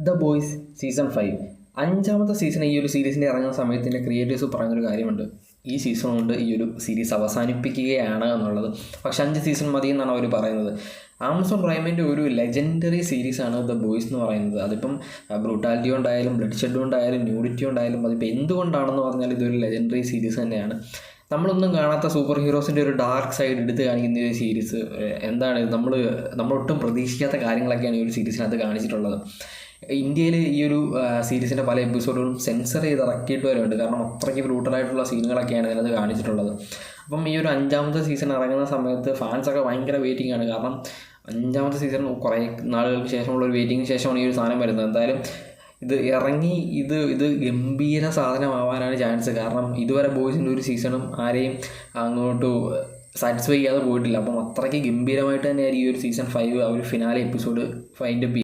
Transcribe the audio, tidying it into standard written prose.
The boys season 5 അഞ്ചാമത്തെ season ഈ ഒരു സീരീസിൻ്റെ ഇറങ്ങുന്ന സമയത്തിൻ്റെ ക്രിയേറ്റേഴ്സ് പറഞ്ഞൊരു കാര്യമുണ്ട്. ഈ സീസൺ കൊണ്ട് ഈ ഒരു സീരീസ് അവസാനിപ്പിക്കുകയാണ് എന്നുള്ളത്. പക്ഷെ 5 സീസൺ മതി എന്നാണ് അവർ പറയുന്നത്. ആമസോൺ പ്രൈമിൻ്റെ ഒരു ലെജൻഡറി സീരീസാണ് ദ ബോയ്സ് എന്ന് പറയുന്നത്. അതിപ്പം ബ്രൂട്ടാലിറ്റി കൊണ്ടായാലും ബ്ലഡ് ഷെഡ് കൊണ്ടായാലും ന്യൂഡിറ്റി കൊണ്ടായാലും അതിപ്പോൾ എന്തുകൊണ്ടാണെന്ന് പറഞ്ഞാൽ ഇതൊരു ലെജൻഡറി സീരീസ് തന്നെയാണ്. നമ്മളൊന്നും കാണാത്ത സൂപ്പർ ഹീറോസിൻ്റെ ഒരു ഡാർക്ക് സൈഡ് എടുത്ത് കാണിക്കുന്ന ഒരു സീരീസ്. എന്താണ് നമ്മളൊട്ടും പ്രതീക്ഷിക്കാത്ത കാര്യങ്ങളൊക്കെയാണ് ഈ ഒരു സീരീസിനകത്ത് കാണിച്ചിട്ടുള്ളത്. ഇന്ത്യയിൽ ഈ ഒരു സീരീസിൻ്റെ പല എപ്പിസോഡുകളും സെൻസർ ചെയ്ത് ഇറക്കിയിട്ട് വരുന്നുണ്ട്. കാരണം അത്രയ്ക്ക് ബ്രൂട്ടലായിട്ടുള്ള സീനുകളൊക്കെയാണ് ഇതിനകത്ത് കാണിച്ചിട്ടുള്ളത്. അപ്പം ഈ ഒരു 5ാമത്തെ സീസൺ ഇറങ്ങുന്ന സമയത്ത് ഫാൻസൊക്കെ ഭയങ്കര വെയിറ്റിംഗ് ആണ്. കാരണം 5ാമത്തെ സീസൺ കുറേ നാളുകൾക്ക് ശേഷമുള്ളൊരു വെയിറ്റിങ്ങിന് ശേഷമാണ് ഈ ഒരു സാധനം വരുന്നത്. എന്തായാലും ഇത് ഇറങ്ങി ഇത് ഗംഭീര സാധനമാവാനാണ് ചാൻസ്. കാരണം ഇതുവരെ ബോയ്സിൻ്റെ ഒരു സീസണും ആരെയും അങ്ങോട്ട് സാറ്റിസ്ഫൈ ചെയ്യാതെ പോയിട്ടില്ല. അപ്പം അത്രയ്ക്ക് ഗംഭീരമായിട്ട് തന്നെയായിരിക്കും ഈ ഒരു സീസൺ 5 ആ ഒരു ഫിനാലെ എപ്പിസോഡ് ഫൈൻഡപ്പ്